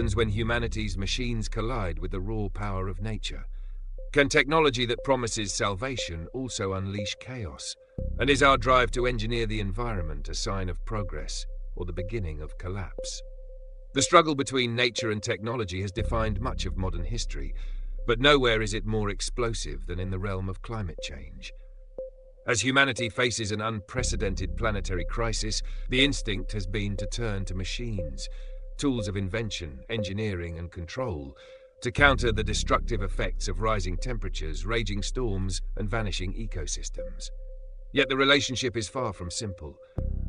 when humanity's machines collide with the raw power of nature? Can technology that promises salvation also unleash chaos? And is our drive to engineer the environment a sign of progress or the beginning of collapse? The struggle between nature and technology has defined much of modern history, but nowhere is it more explosive than in the realm of climate change. As humanity faces an unprecedented planetary crisis, the instinct has been to turn to machines, tools of invention, engineering, and control, to counter the destructive effects of rising temperatures, raging storms, and vanishing ecosystems. Yet the relationship is far from simple.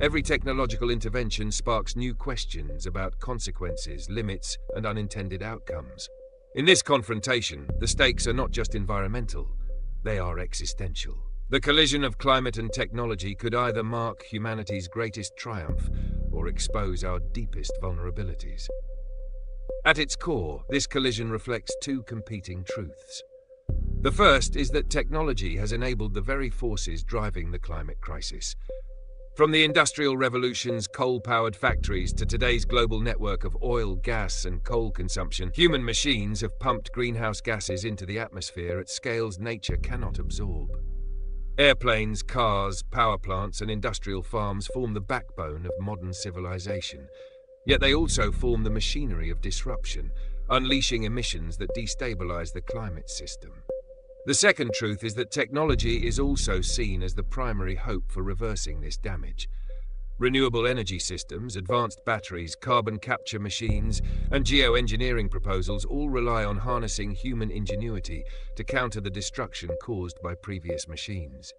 Every technological intervention sparks new questions about consequences, limits, and unintended outcomes. In this confrontation, the stakes are not just environmental, they are existential. The collision of climate and technology could either mark humanity's greatest triumph or expose our deepest vulnerabilities. At its core, this collision reflects two competing truths. The first is that technology has enabled the very forces driving the climate crisis. From the Industrial Revolution's coal-powered factories to today's global network of oil, gas, and coal consumption, human machines have pumped greenhouse gases into the atmosphere at scales nature cannot absorb. Airplanes, cars, power plants, and industrial farms form the backbone of modern civilization. Yet they also form the machinery of disruption, unleashing emissions that destabilize the climate system. The second truth is that technology is also seen as the primary hope for reversing this damage. Renewable energy systems, advanced batteries, carbon capture machines, and geoengineering proposals all rely on harnessing human ingenuity to counter the destruction caused by previous machines.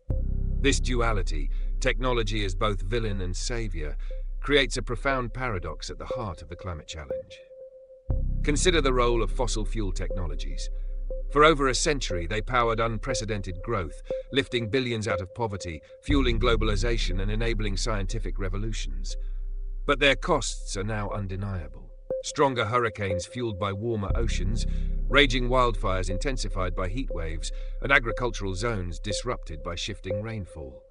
This duality, technology as both villain and savior, creates a profound paradox at the heart of the climate challenge. Consider the role of fossil fuel technologies. For over a century, they powered unprecedented growth, lifting billions out of poverty, fueling globalization, and enabling scientific revolutions. But their costs are now undeniable. Stronger hurricanes fueled by warmer oceans, raging wildfires intensified by heat waves, and agricultural zones disrupted by shifting rainfall.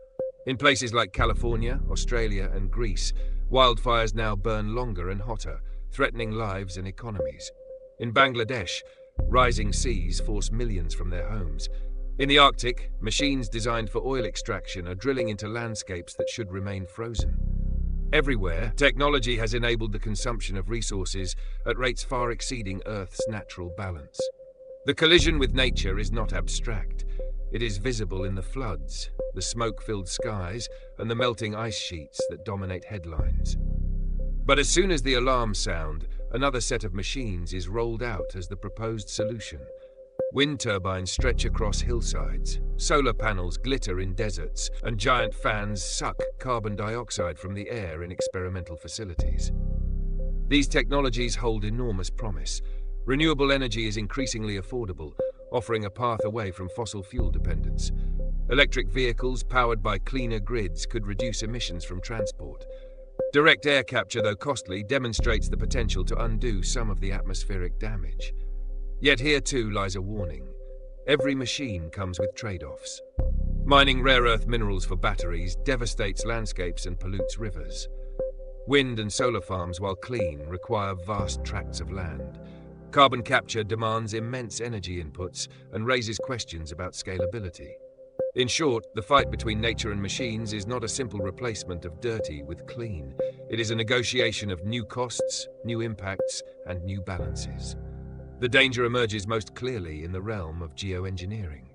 In places like California, Australia, and Greece, wildfires now burn longer and hotter, threatening lives and economies. In Bangladesh, rising seas force millions from their homes. In the Arctic, machines designed for oil extraction are drilling into landscapes that should remain frozen. Everywhere, technology has enabled the consumption of resources at rates far exceeding Earth's natural balance. The collision with nature is not abstract. It is visible in the floods, the smoke-filled skies, and the melting ice sheets that dominate headlines. But as soon as the alarms sound, another set of machines is rolled out as the proposed solution. Wind turbines stretch across hillsides, solar panels glitter in deserts, and giant fans suck carbon dioxide from the air in experimental facilities. These technologies hold enormous promise. Renewable energy is increasingly affordable, offering a path away from fossil fuel dependence. Electric vehicles powered by cleaner grids could reduce emissions from transport. Direct air capture, though costly, demonstrates the potential to undo some of the atmospheric damage. Yet here too lies a warning. Every machine comes with trade-offs. Mining rare earth minerals for batteries devastates landscapes and pollutes rivers. Wind and solar farms, while clean, require vast tracts of land. Carbon capture demands immense energy inputs and raises questions about scalability. In short, the fight between nature and machines is not a simple replacement of dirty with clean. It is a negotiation of new costs, new impacts, and new balances. The danger emerges most clearly in the realm of geoengineering.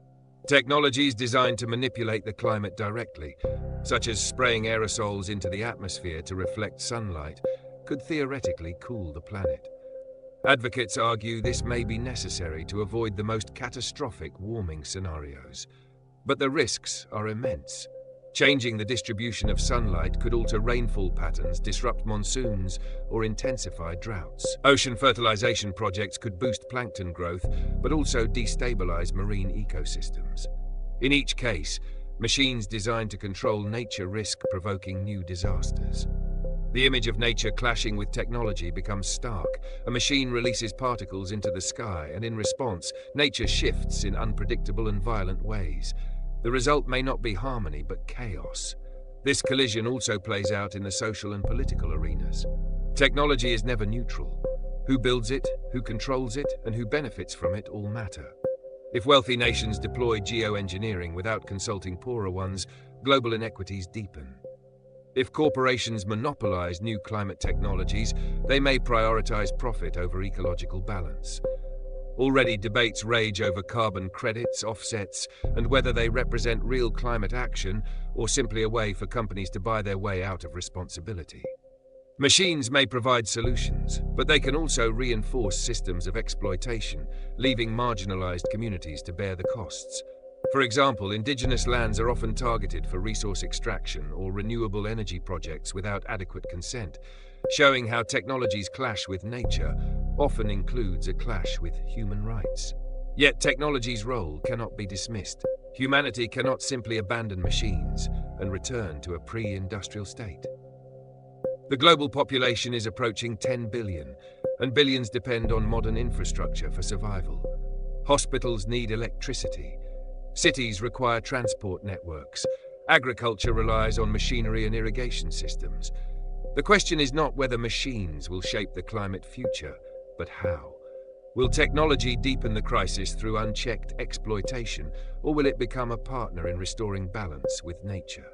Technologies designed to manipulate the climate directly, such as spraying aerosols into the atmosphere to reflect sunlight, could theoretically cool the planet. Advocates argue this may be necessary to avoid the most catastrophic warming scenarios. But the risks are immense. Changing the distribution of sunlight could alter rainfall patterns, disrupt monsoons, or intensify droughts. Ocean fertilization projects could boost plankton growth, but also destabilize marine ecosystems. In each case, machines designed to control nature risk provoking new disasters. The image of nature clashing with technology becomes stark. A machine releases particles into the sky, and in response, nature shifts in unpredictable and violent ways. The result may not be harmony, but chaos. This collision also plays out in the social and political arenas. Technology is never neutral. Who builds it, who controls it, and who benefits from it all matter. If wealthy nations deploy geoengineering without consulting poorer ones, global inequities deepen. If corporations monopolize new climate technologies, they may prioritize profit over ecological balance. Already debates rage over carbon credits, offsets, and whether they represent real climate action or simply a way for companies to buy their way out of responsibility. Machines may provide solutions, but they can also reinforce systems of exploitation, leaving marginalized communities to bear the costs. For example, indigenous lands are often targeted for resource extraction or renewable energy projects without adequate consent, showing how technologies clash with nature often includes a clash with human rights. Yet technology's role cannot be dismissed. Humanity cannot simply abandon machines and return to a pre-industrial state. The global population is approaching 10 billion, and billions depend on modern infrastructure for survival. Hospitals need electricity. Cities require transport networks. Agriculture relies on machinery and irrigation systems. The question is not whether machines will shape the climate future, but how. Will technology deepen the crisis through unchecked exploitation, or will it become a partner in restoring balance with nature?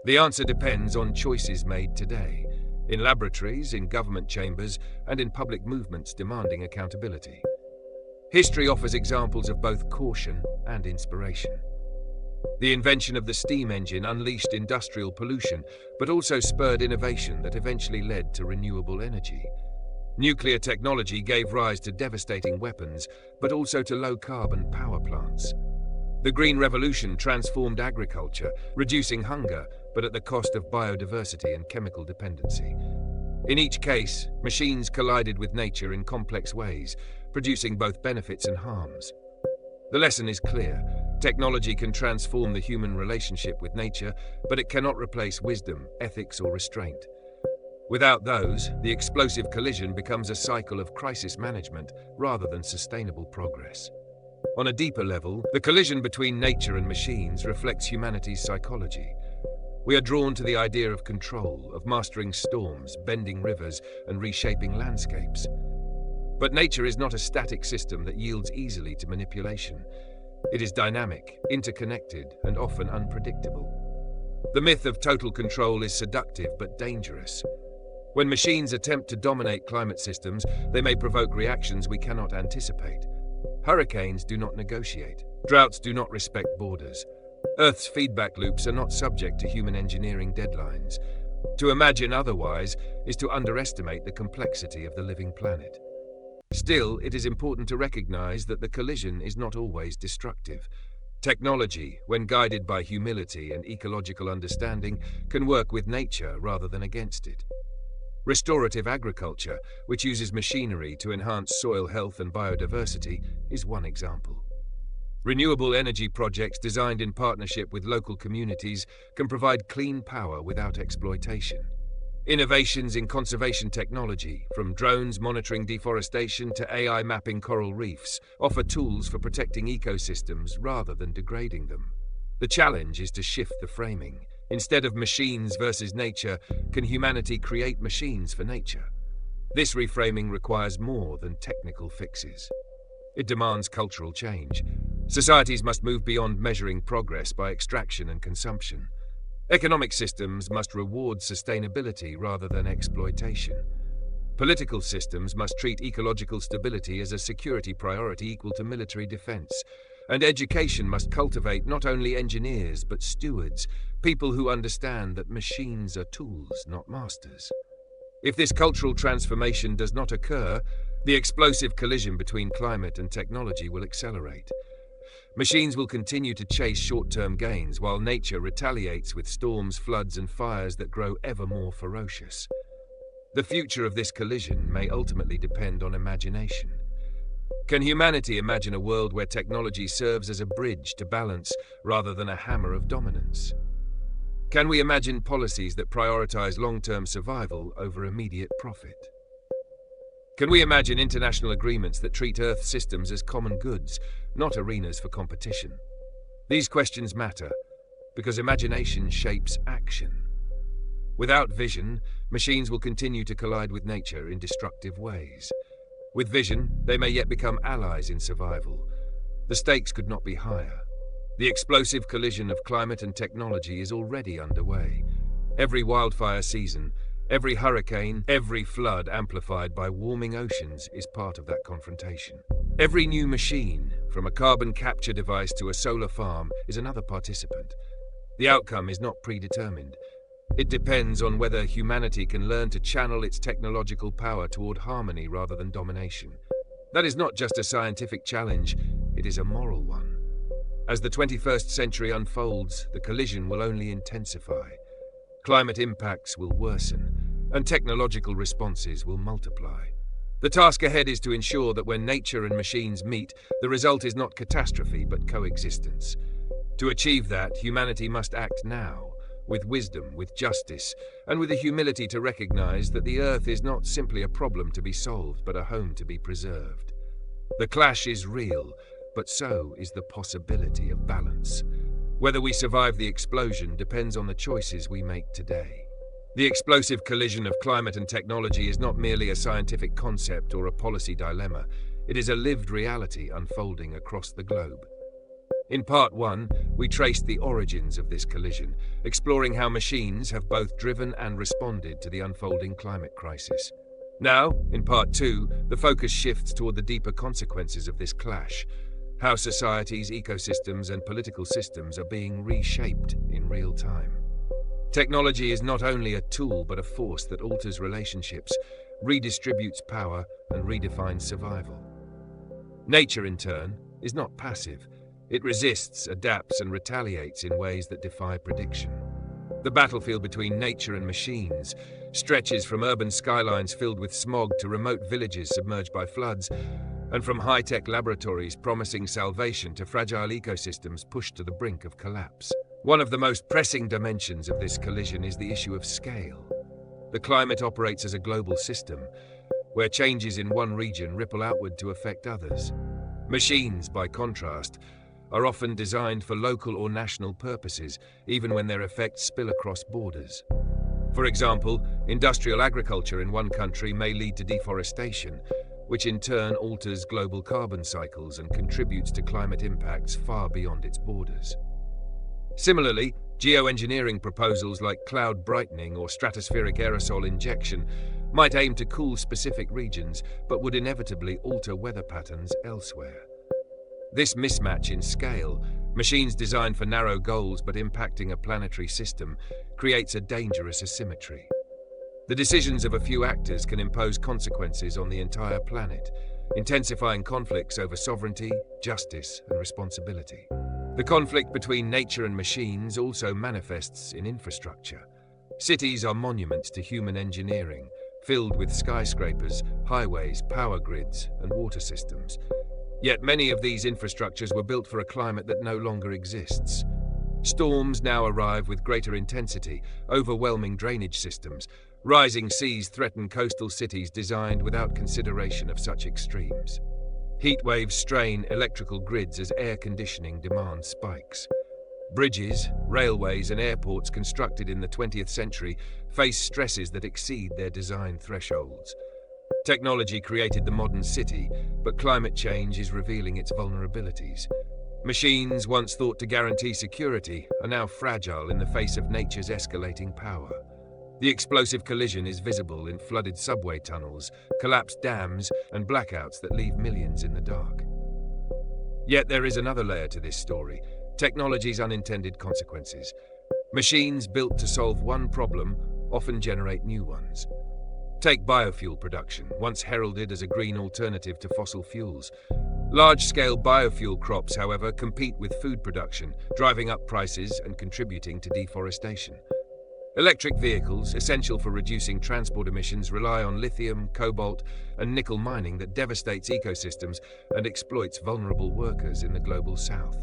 The answer depends on choices made today, in laboratories, in government chambers, and in public movements demanding accountability. History offers examples of both caution and inspiration. The invention of the steam engine unleashed industrial pollution, but also spurred innovation that eventually led to renewable energy. Nuclear technology gave rise to devastating weapons, but also to low-carbon power plants. The Green Revolution transformed agriculture, reducing hunger, but at the cost of biodiversity and chemical dependency. In each case, machines collided with nature in complex ways, producing both benefits and harms. The lesson is clear. Technology can transform the human relationship with nature, but it cannot replace wisdom, ethics, or restraint. Without those, the explosive collision becomes a cycle of crisis management rather than sustainable progress. On a deeper level, the collision between nature and machines reflects humanity's psychology. We are drawn to the idea of control, of mastering storms, bending rivers, and reshaping landscapes. But nature is not a static system that yields easily to manipulation. It is dynamic, interconnected, and often unpredictable. The myth of total control is seductive but dangerous. When machines attempt to dominate climate systems, they may provoke reactions we cannot anticipate. Hurricanes do not negotiate. Droughts do not respect borders. Earth's feedback loops are not subject to human engineering deadlines. To imagine otherwise is to underestimate the complexity of the living planet. Still, it is important to recognize that the collision is not always destructive. Technology, when guided by humility and ecological understanding, can work with nature rather than against it. Restorative agriculture, which uses machinery to enhance soil health and biodiversity, is one example. Renewable energy projects designed in partnership with local communities can provide clean power without exploitation. Innovations in conservation technology, from drones monitoring deforestation to AI mapping coral reefs, offer tools for protecting ecosystems rather than degrading them. The challenge is to shift the framing. Instead of machines versus nature, can humanity create machines for nature? This reframing requires more than technical fixes. It demands cultural change. Societies must move beyond measuring progress by extraction and consumption. Economic systems must reward sustainability rather than exploitation. Political systems must treat ecological stability as a security priority equal to military defense. And education must cultivate not only engineers but stewards, people who understand that machines are tools, not masters. If this cultural transformation does not occur, the explosive collision between climate and technology will accelerate. Machines will continue to chase short-term gains while nature retaliates with storms, floods, and fires that grow ever more ferocious. The future of this collision may ultimately depend on imagination. Can humanity imagine a world where technology serves as a bridge to balance rather than a hammer of dominance? Can we imagine policies that prioritize long-term survival over immediate profit? Can we imagine international agreements that treat Earth systems as common goods, not arenas for competition? These questions matter because imagination shapes action. Without vision, machines will continue to collide with nature in destructive ways. With vision, they may yet become allies in survival. The stakes could not be higher. The explosive collision of climate and technology is already underway. Every wildfire season, every hurricane, every flood amplified by warming oceans is part of that confrontation. Every new machine, from a carbon capture device to a solar farm, is another participant. The outcome is not predetermined. It depends on whether humanity can learn to channel its technological power toward harmony rather than domination. That is not just a scientific challenge, it is a moral one. As the 21st century unfolds, the collision will only intensify. Climate impacts will worsen, and technological responses will multiply. The task ahead is to ensure that when nature and machines meet, the result is not catastrophe but coexistence. To achieve that, humanity must act now, with wisdom, with justice, and with the humility to recognize that the Earth is not simply a problem to be solved, but a home to be preserved. The clash is real, but so is the possibility of balance. Whether we survive the explosion depends on the choices we make today. The explosive collision of climate and technology is not merely a scientific concept or a policy dilemma. It is a lived reality unfolding across the globe. In Part 1, we traced the origins of this collision, exploring how machines have both driven and responded to the unfolding climate crisis. Now, in Part 2, the focus shifts toward the deeper consequences of this clash, how societies, ecosystems, and political systems are being reshaped in real time. Technology is not only a tool but a force that alters relationships, redistributes power, and redefines survival. Nature, in turn, is not passive. It resists, adapts, and retaliates in ways that defy prediction. The battlefield between nature and machines stretches from urban skylines filled with smog to remote villages submerged by floods, and from high-tech laboratories promising salvation to fragile ecosystems pushed to the brink of collapse. One of the most pressing dimensions of this collision is the issue of scale. The climate operates as a global system, where changes in one region ripple outward to affect others. Machines, by contrast, are often designed for local or national purposes, even when their effects spill across borders. For example, industrial agriculture in one country may lead to deforestation, which in turn alters global carbon cycles and contributes to climate impacts far beyond its borders. Similarly, geoengineering proposals like cloud brightening or stratospheric aerosol injection might aim to cool specific regions, but would inevitably alter weather patterns elsewhere. This mismatch in scale, machines designed for narrow goals but impacting a planetary system, creates a dangerous asymmetry. The decisions of a few actors can impose consequences on the entire planet, intensifying conflicts over sovereignty, justice, and responsibility. The conflict between nature and machines also manifests in infrastructure. Cities are monuments to human engineering, filled with skyscrapers, highways, power grids, and water systems. Yet many of these infrastructures were built for a climate that no longer exists. Storms now arrive with greater intensity, overwhelming drainage systems. Rising seas threaten coastal cities designed without consideration of such extremes. Heat waves strain electrical grids as air conditioning demand spikes. Bridges, railways, and airports constructed in the 20th century face stresses that exceed their design thresholds. Technology created the modern city, but climate change is revealing its vulnerabilities. Machines, once thought to guarantee security, are now fragile in the face of nature's escalating power. The explosive collision is visible in flooded subway tunnels, collapsed dams, and blackouts that leave millions in the dark. Yet there is another layer to this story: technology's unintended consequences. Machines built to solve one problem often generate new ones. Take biofuel production, once heralded as a green alternative to fossil fuels. Large-scale biofuel crops, however, compete with food production, driving up prices and contributing to deforestation. Electric vehicles, essential for reducing transport emissions, rely on lithium, cobalt, and nickel mining that devastates ecosystems and exploits vulnerable workers in the global south.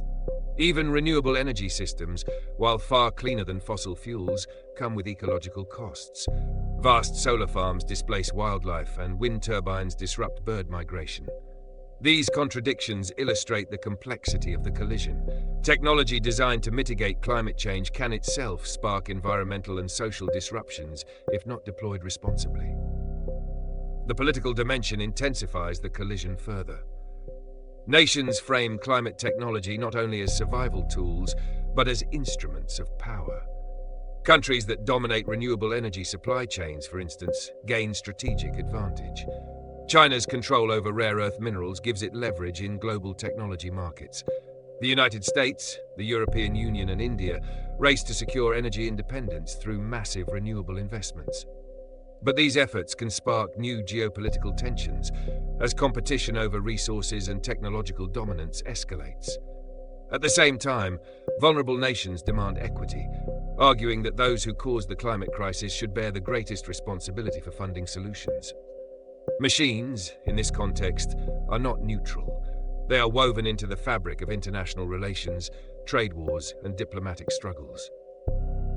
Even renewable energy systems, while far cleaner than fossil fuels, come with ecological costs. Vast solar farms displace wildlife, and wind turbines disrupt bird migration. These contradictions illustrate the complexity of the collision. Technology designed to mitigate climate change can itself spark environmental and social disruptions if not deployed responsibly. The political dimension intensifies the collision further. Nations frame climate technology not only as survival tools, but as instruments of power. Countries that dominate renewable energy supply chains, for instance, gain strategic advantage. China's control over rare earth minerals gives it leverage in global technology markets. The United States, the European Union, and India race to secure energy independence through massive renewable investments. But these efforts can spark new geopolitical tensions as competition over resources and technological dominance escalates. At the same time, vulnerable nations demand equity, arguing that those who caused the climate crisis should bear the greatest responsibility for funding solutions. Machines, in this context, are not neutral. They are woven into the fabric of international relations, trade wars, and diplomatic struggles.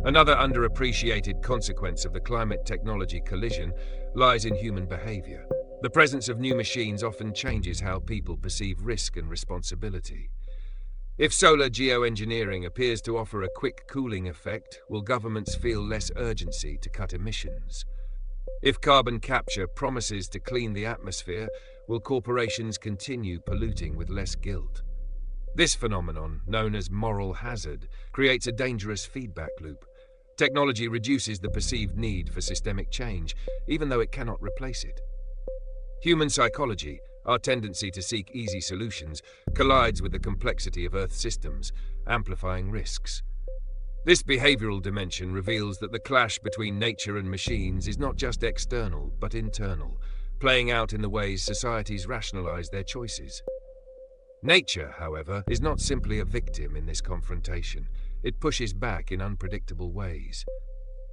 Another underappreciated consequence of the climate technology collision lies in human behavior. The presence of new machines often changes how people perceive risk and responsibility. If solar geoengineering appears to offer a quick cooling effect, will governments feel less urgency to cut emissions? If carbon capture promises to clean the atmosphere, will corporations continue polluting with less guilt? This phenomenon, known as moral hazard, creates a dangerous feedback loop. Technology reduces the perceived need for systemic change, even though it cannot replace it. Human psychology, our tendency to seek easy solutions, collides with the complexity of Earth's systems, amplifying risks. This behavioral dimension reveals that the clash between nature and machines is not just external, but internal, playing out in the ways societies rationalize their choices. Nature, however, is not simply a victim in this confrontation. It pushes back in unpredictable ways.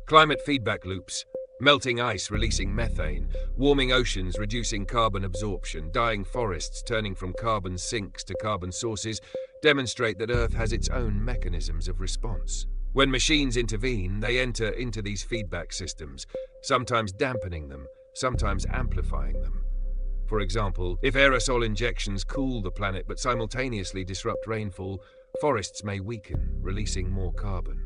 Climate feedback loops, melting ice releasing methane, warming oceans reducing carbon absorption, dying forests turning from carbon sinks to carbon sources, demonstrate that Earth has its own mechanisms of response. When machines intervene, they enter into these feedback systems, sometimes dampening them, sometimes amplifying them. For example, if aerosol injections cool the planet but simultaneously disrupt rainfall, forests may weaken, releasing more carbon.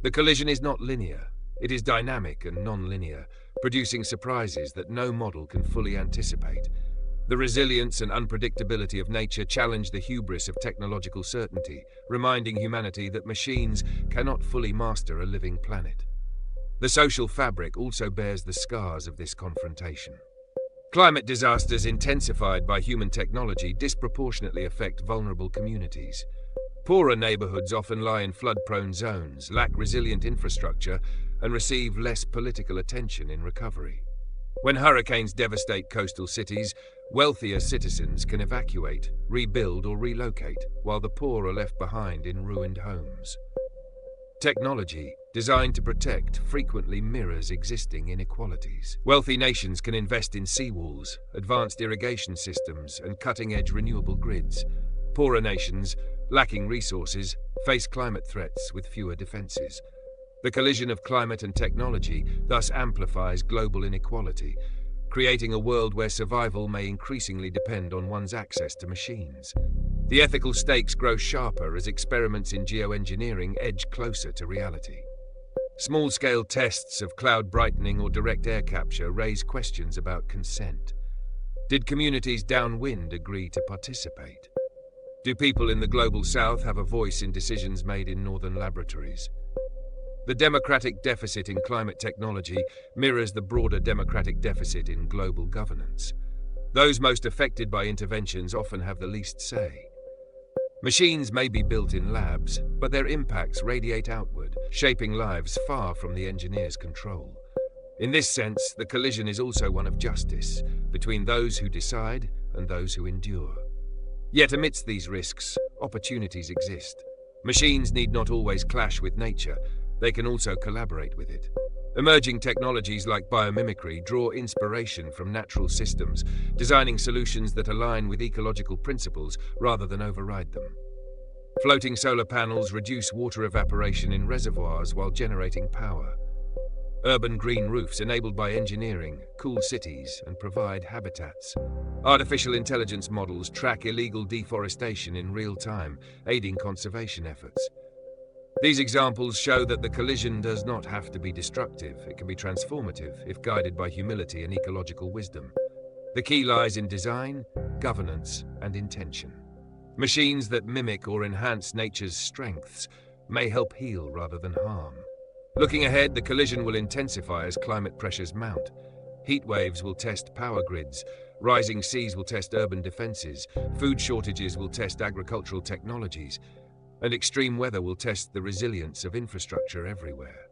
The collision is not linear. It is dynamic and non-linear, producing surprises that no model can fully anticipate. The resilience and unpredictability of nature challenge the hubris of technological certainty, reminding humanity that machines cannot fully master a living planet. The social fabric also bears the scars of this confrontation. Climate disasters intensified by human technology disproportionately affect vulnerable communities. Poorer neighborhoods often lie in flood-prone zones, lack resilient infrastructure, and receive less political attention in recovery. When hurricanes devastate coastal cities, wealthier citizens can evacuate, rebuild, or relocate, while the poor are left behind in ruined homes. Technology, designed to protect, frequently mirrors existing inequalities. Wealthy nations can invest in seawalls, advanced irrigation systems, and cutting-edge renewable grids. Poorer nations, lacking resources, face climate threats with fewer defenses. The collision of climate and technology thus amplifies global inequality, creating a world where survival may increasingly depend on one's access to machines. The ethical stakes grow sharper as experiments in geoengineering edge closer to reality. Small-scale tests of cloud brightening or direct air capture raise questions about consent. Did communities downwind agree to participate? Do people in the global south have a voice in decisions made in northern laboratories? The democratic deficit in climate technology mirrors the broader democratic deficit in global governance. Those most affected by interventions often have the least say. Machines may be built in labs, but their impacts radiate outward, shaping lives far from the engineer's control. In this sense, the collision is also one of justice, between those who decide and those who endure. Yet amidst these risks, opportunities exist. Machines need not always clash with nature. They can also collaborate with it. Emerging technologies like biomimicry draw inspiration from natural systems, designing solutions that align with ecological principles rather than override them. Floating solar panels reduce water evaporation in reservoirs while generating power. Urban green roofs enabled by engineering cool cities and provide habitats. Artificial intelligence models track illegal deforestation in real time, aiding conservation efforts. These examples show that the collision does not have to be destructive. It can be transformative if guided by humility and ecological wisdom. The key lies in design, governance, and intention. Machines that mimic or enhance nature's strengths may help heal rather than harm. Looking ahead, the collision will intensify as climate pressures mount. Heat waves will test power grids, rising seas will test urban defenses, food shortages will test agricultural technologies, and extreme weather will test the resilience of infrastructure everywhere.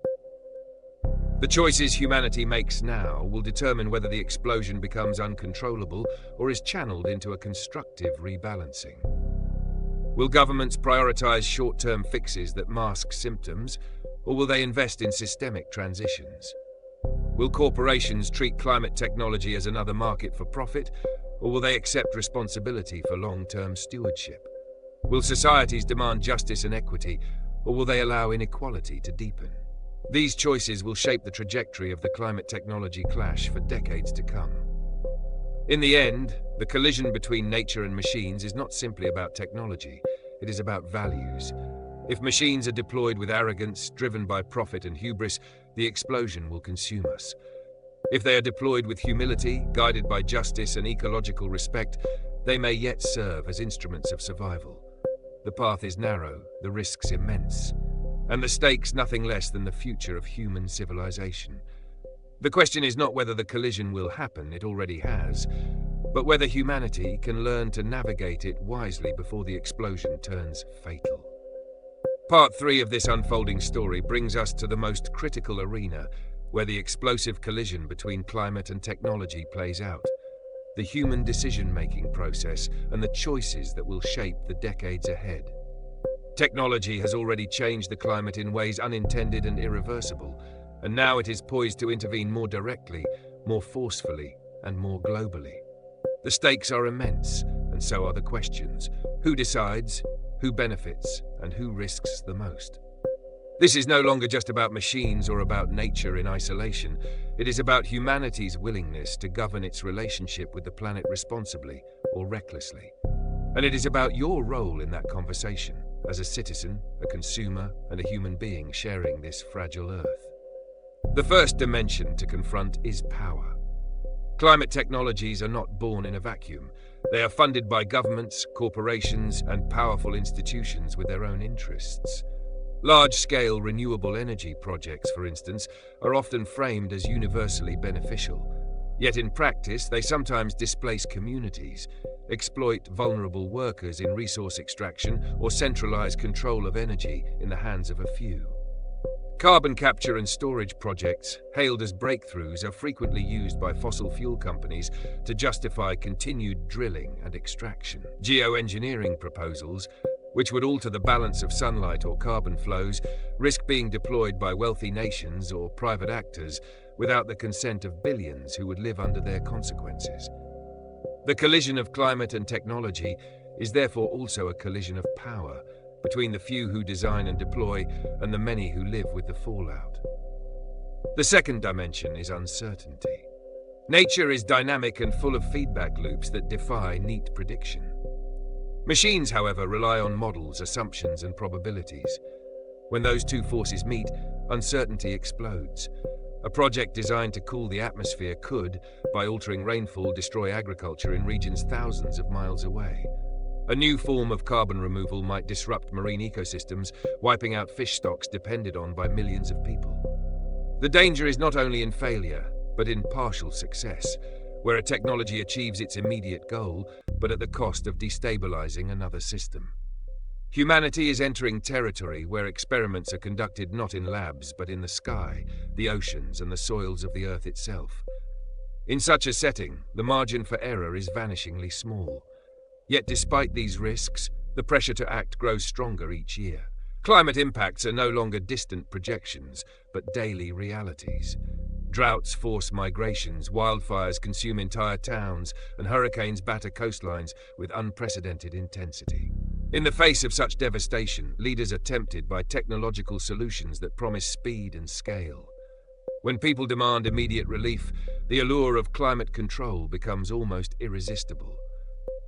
The choices humanity makes now will determine whether the explosion becomes uncontrollable or is channeled into a constructive rebalancing. Will governments prioritize short-term fixes that mask symptoms, or will they invest in systemic transitions? Will corporations treat climate technology as another market for profit, or will they accept responsibility for long-term stewardship? Will societies demand justice and equity, or will they allow inequality to deepen? These choices will shape the trajectory of the climate technology clash for decades to come. In the end, the collision between nature and machines is not simply about technology, it is about values. If machines are deployed with arrogance, driven by profit and hubris, the explosion will consume us. If they are deployed with humility, guided by justice and ecological respect, they may yet serve as instruments of survival. The path is narrow, the risks immense, and the stakes nothing less than the future of human civilization. The question is not whether the collision will happen, it already has, but whether humanity can learn to navigate it wisely before the explosion turns fatal. Part 3 of this unfolding story brings us to the most critical arena, where the explosive collision between climate and technology plays out. The human decision-making process and the choices that will shape the decades ahead. Technology has already changed the climate in ways unintended and irreversible, and now it is poised to intervene more directly, more forcefully, and more globally. The stakes are immense, and so are the questions. Who decides, who benefits, and who risks the most? This is no longer just about machines or about nature in isolation. It is about humanity's willingness to govern its relationship with the planet responsibly or recklessly. And it is about your role in that conversation, as a citizen, a consumer, and a human being sharing this fragile Earth. The first dimension to confront is power. Climate technologies are not born in a vacuum. They are funded by governments, corporations, and powerful institutions with their own interests. Large-scale renewable energy projects, for instance, are often framed as universally beneficial. Yet in practice, they sometimes displace communities, exploit vulnerable workers in resource extraction, or centralize control of energy in the hands of a few. Carbon capture and storage projects, hailed as breakthroughs, are frequently used by fossil fuel companies to justify continued drilling and extraction. Geoengineering proposals, which would alter the balance of sunlight or carbon flows, risk being deployed by wealthy nations or private actors without the consent of billions who would live under their consequences. The collision of climate and technology is therefore also a collision of power between the few who design and deploy and the many who live with the fallout. The second dimension is uncertainty. Nature is dynamic and full of feedback loops that defy neat prediction. Machines, however, rely on models, assumptions, and probabilities. When those two forces meet, uncertainty explodes. A project designed to cool the atmosphere could, by altering rainfall, destroy agriculture in regions thousands of miles away. A new form of carbon removal might disrupt marine ecosystems, wiping out fish stocks depended on by millions of people. The danger is not only in failure, but in partial success, where a technology achieves its immediate goal, but at the cost of destabilizing another system. Humanity is entering territory where experiments are conducted not in labs, but in the sky, the oceans, and the soils of the Earth itself. In such a setting, the margin for error is vanishingly small. Yet despite these risks, the pressure to act grows stronger each year. Climate impacts are no longer distant projections, but daily realities. Droughts force migrations, wildfires consume entire towns, and hurricanes batter coastlines with unprecedented intensity. In the face of such devastation, leaders are tempted by technological solutions that promise speed and scale. When people demand immediate relief, the allure of climate control becomes almost irresistible.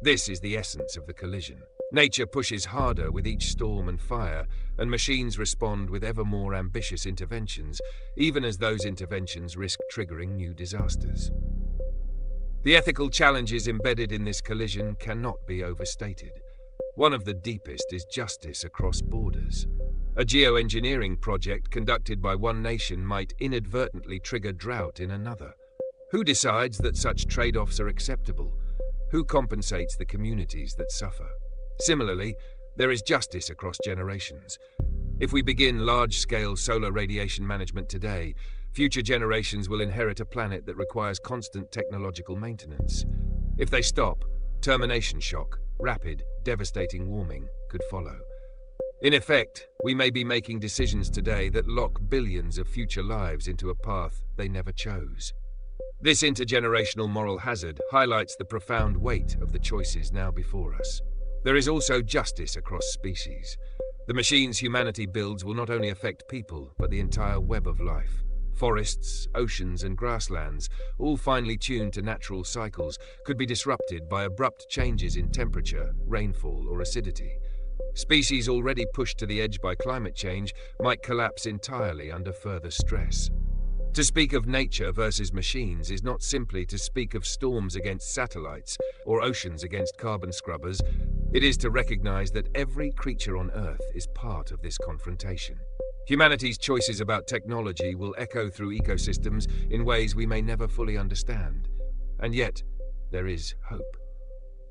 This is the essence of the collision. Nature pushes harder with each storm and fire, and machines respond with ever more ambitious interventions, even as those interventions risk triggering new disasters. The ethical challenges embedded in this collision cannot be overstated. One of the deepest is justice across borders. A geoengineering project conducted by one nation might inadvertently trigger drought in another. Who decides that such trade-offs are acceptable? Who compensates the communities that suffer? Similarly, there is justice across generations. If we begin large-scale solar radiation management today, future generations will inherit a planet that requires constant technological maintenance. If they stop, termination shock, rapid, devastating warming could follow. In effect, we may be making decisions today that lock billions of future lives into a path they never chose. This intergenerational moral hazard highlights the profound weight of the choices now before us. There is also justice across species. The machines humanity builds will not only affect people, but the entire web of life. Forests, oceans, and grasslands, all finely tuned to natural cycles, could be disrupted by abrupt changes in temperature, rainfall, or acidity. Species already pushed to the edge by climate change might collapse entirely under further stress. To speak of nature versus machines is not simply to speak of storms against satellites or oceans against carbon scrubbers. It is to recognize that every creature on Earth is part of this confrontation. Humanity's choices about technology will echo through ecosystems in ways we may never fully understand. And yet, there is hope.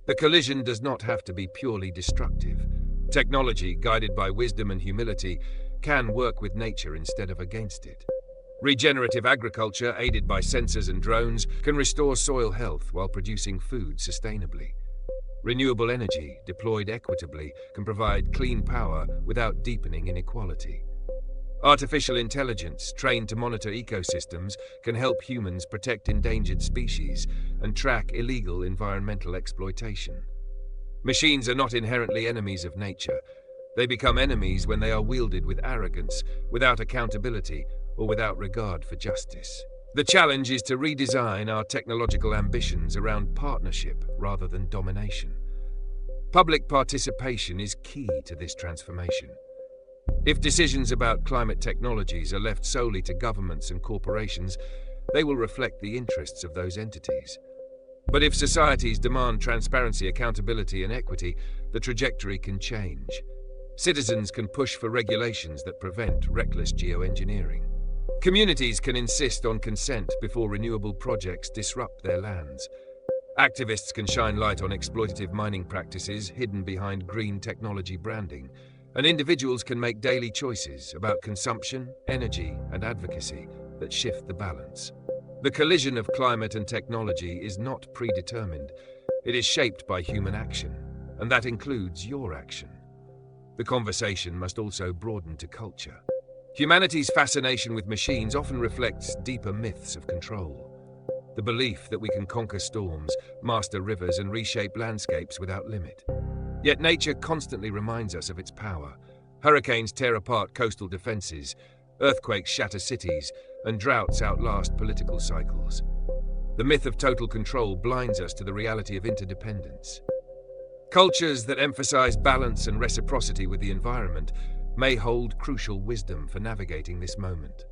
The collision does not have to be purely destructive. Technology, guided by wisdom and humility, can work with nature instead of against it. Regenerative agriculture, aided by sensors and drones, can restore soil health while producing food sustainably. Renewable energy, deployed equitably, can provide clean power without deepening inequality. Artificial intelligence, trained to monitor ecosystems, can help humans protect endangered species and track illegal environmental exploitation. Machines are not inherently enemies of nature. They become enemies when they are wielded with arrogance, without accountability, or without regard for justice. The challenge is to redesign our technological ambitions around partnership rather than domination. Public participation is key to this transformation. If decisions about climate technologies are left solely to governments and corporations, they will reflect the interests of those entities. But if societies demand transparency, accountability, and equity, the trajectory can change. Citizens can push for regulations that prevent reckless geoengineering. Communities can insist on consent before renewable projects disrupt their lands. Activists can shine light on exploitative mining practices hidden behind green technology branding, and individuals can make daily choices about consumption, energy, and advocacy that shift the balance. The collision of climate and technology is not predetermined. It is shaped by human action, and that includes your action. The conversation must also broaden to culture. Humanity's fascination with machines often reflects deeper myths of control. The belief that we can conquer storms, master rivers, and reshape landscapes without limit. Yet nature constantly reminds us of its power. Hurricanes tear apart coastal defenses, earthquakes shatter cities, and droughts outlast political cycles. The myth of total control blinds us to the reality of interdependence. Cultures that emphasize balance and reciprocity with the environment may hold crucial wisdom for navigating this moment.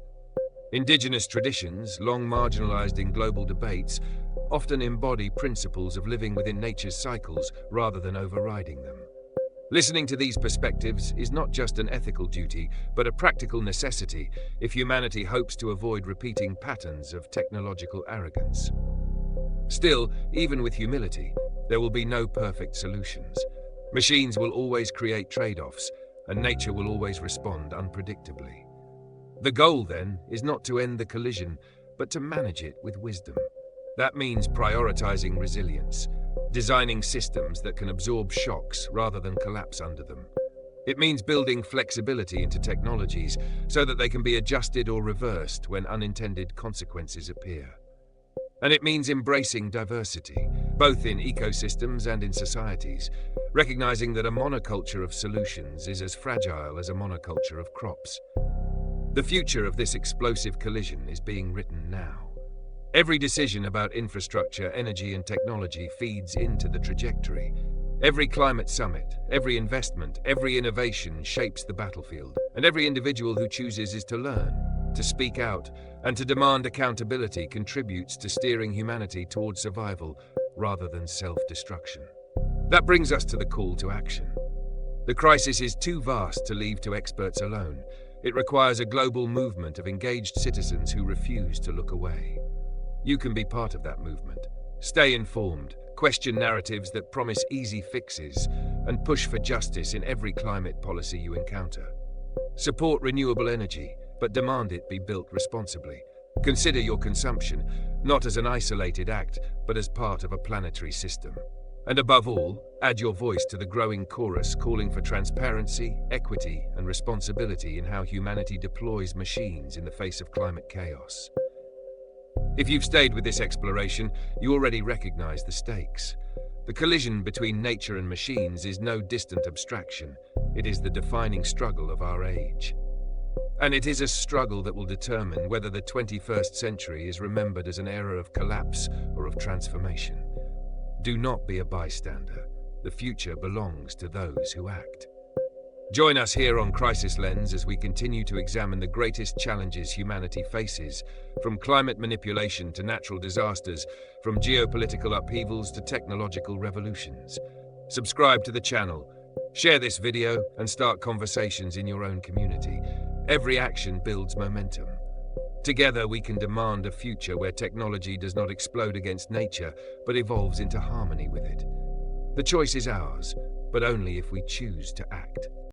Indigenous traditions, long marginalized in global debates, often embody principles of living within nature's cycles rather than overriding them. Listening to these perspectives is not just an ethical duty, but a practical necessity if humanity hopes to avoid repeating patterns of technological arrogance. Still, even with humility, there will be no perfect solutions. Machines will always create trade-offs, and nature will always respond unpredictably. The goal, then, is not to end the collision, but to manage it with wisdom. That means prioritizing resilience, designing systems that can absorb shocks rather than collapse under them. It means building flexibility into technologies so that they can be adjusted or reversed when unintended consequences appear. And it means embracing diversity, both in ecosystems and in societies, recognizing that a monoculture of solutions is as fragile as a monoculture of crops. The future of this explosive collision is being written now. Every decision about infrastructure, energy, and technology feeds into the trajectory. Every climate summit, every investment, every innovation shapes the battlefield, and every individual who chooses to learn, to speak out, and to demand accountability contributes to steering humanity towards survival rather than self-destruction. That brings us to the call to action. The crisis is too vast to leave to experts alone. It requires a global movement of engaged citizens who refuse to look away. You can be part of that movement. Stay informed, question narratives that promise easy fixes, and push for justice in every climate policy you encounter. Support renewable energy, but demand it be built responsibly. Consider your consumption, not as an isolated act, but as part of a planetary system. And above all, add your voice to the growing chorus calling for transparency, equity, and responsibility in how humanity deploys machines in the face of climate chaos. If you've stayed with this exploration, you already recognize the stakes. The collision between nature and machines is no distant abstraction. It is the defining struggle of our age. And it is a struggle that will determine whether the 21st century is remembered as an era of collapse or of transformation. Do not be a bystander. The future belongs to those who act. Join us here on Crisis Lens as we continue to examine the greatest challenges humanity faces, from climate manipulation to natural disasters, from geopolitical upheavals to technological revolutions. Subscribe to the channel, share this video, and start conversations in your own community. Every action builds momentum. Together we can demand a future where technology does not explode against nature, but evolves into harmony with it. The choice is ours, but only if we choose to act.